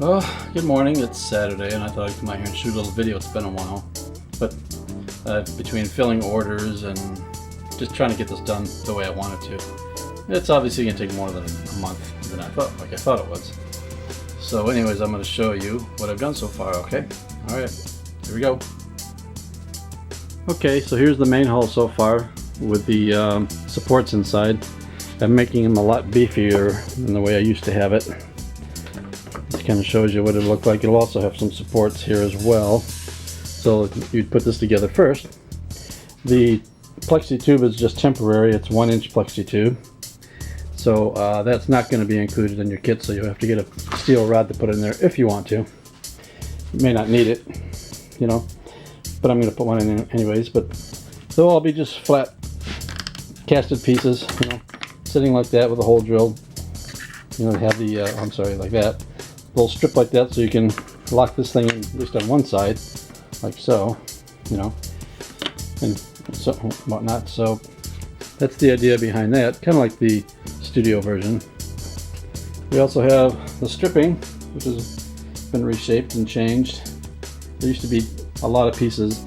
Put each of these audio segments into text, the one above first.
Well, good morning. It's Saturday, and I thought I'd come out here and shoot a little video. It's been a while, but between filling orders and just trying to get this done the way I wanted to, it's obviously going to take more than a month than I thought it was. So anyways, I'm going to show you what I've done so far, okay? Alright, here we go. Okay, so here's the main hull so far with the supports inside. I'm making them a lot beefier than the way I used to have it. This kind of shows you what it looked like. It'll also have some supports here as well. So you'd put this together first. The plexi tube is just temporary. It's 1-inch plexi tube. So that's not going to be included in your kit, so you'll have to get a steel rod to put in there if you want to. You may not need it, you know, but I'm going to put one in anyways. But they'll all be just flat casted pieces, you know, sitting like that with a hole drilled. You know, have the, like that. Little strip like that, so you can lock this thing in, at least on one side, like so, you know, and so whatnot. So that's the idea behind that, kind of like the studio version. We also have the stripping, which has been reshaped and changed. There used to be a lot of pieces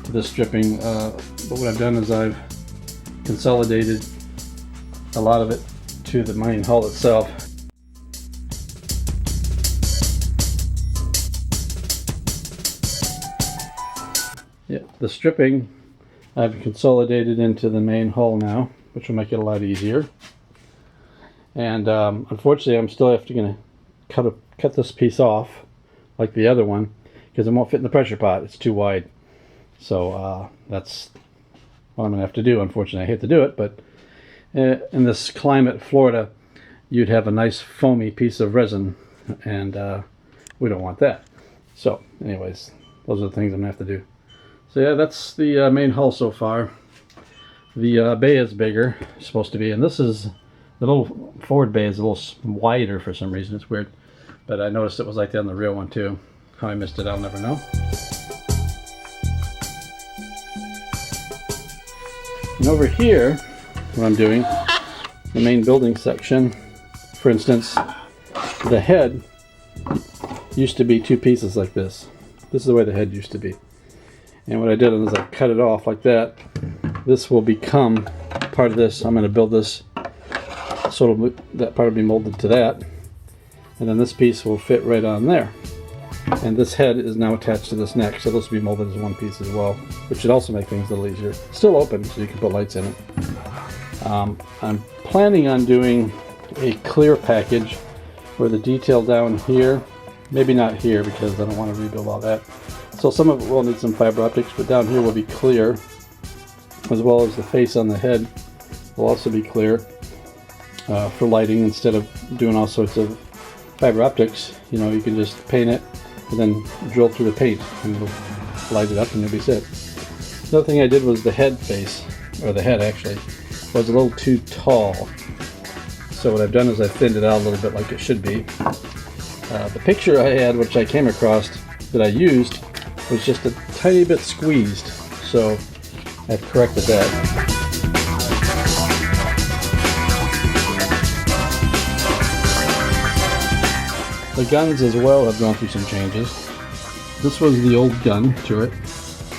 to this stripping, but what I've done is I've consolidated a lot of it to the main hull itself. Yeah, the stripping I've consolidated into the main hull now, which will make it a lot easier. And unfortunately, I'm still going to cut this piece off, like the other one, because it won't fit in the pressure pot. It's too wide. So that's what I'm going to have to do. Unfortunately, I hate to do it, but in this climate, Florida, you'd have a nice foamy piece of resin, and we don't want that. So, anyways, those are the things I'm going to have to do. So yeah, that's the main hull so far. The bay is bigger, it's supposed to be, and this is, the little forward bay is a little wider for some reason. It's weird, but I noticed it was like that on the real one too. How I missed it, I'll never know. And over here, what I'm doing, the main building section, for instance, the head used to be two pieces like this. This is the way the head used to be. And what I did is I cut it off like that. This will become part of this. I'm going to build this so that part will be molded to that. And then this piece will fit right on there. And this head is now attached to this neck, so this will be molded as one piece as well, which should also make things a little easier. Still open, so you can put lights in it. I'm planning on doing a clear package where the detail down here, maybe not here because I don't want to rebuild all that. So some of it will need some fiber optics, but down here will be clear, as well as the face on the head will also be clear for lighting. Instead of doing all sorts of fiber optics, you know, you can just paint it and then drill through the paint and it'll light it up and you'll be set. Another thing I did was the head face, or the head actually, was a little too tall. So what I've done is I thinned it out a little bit like it should be. The picture I had, which I came across that I used, was just a tiny bit squeezed, so I've corrected that. The guns as well have gone through some changes. This was the old gun turret.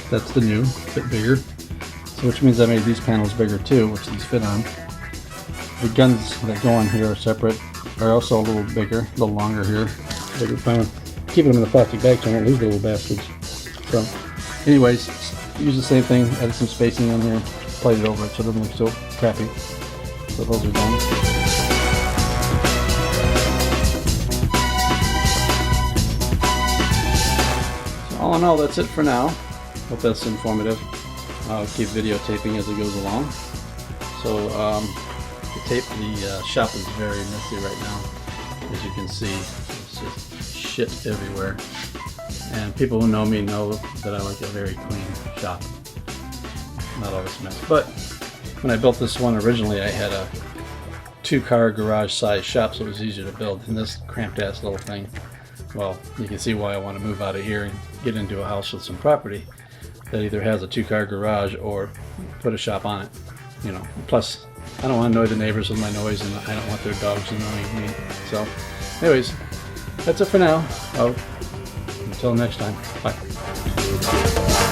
That's the new, a bit bigger. So which means I made these panels bigger too, which these fit on. The guns that go on here are separate, are also a little bigger, a little longer here. Keep them in the plastic bag so I don't lose the little bastards. So, anyways, use the same thing, added some spacing on here, plated over it so it doesn't look so crappy. So those are done. So all in all, that's it for now. Hope that's informative. I'll keep videotaping as it goes along. So the shop is very messy right now. As you can see, it's just shit everywhere. And people who know me know that I like a very clean shop. Not all this mess. But when I built this one originally, I had a 2-car garage size shop, so it was easier to build. And this cramped ass little thing, well, you can see why I want to move out of here and get into a house with some property that either has a 2-car garage or put a shop on it. You know, plus I don't want to annoy the neighbors with my noise, and I don't want their dogs annoying me. So anyways, that's it for now. Until next time. Bye.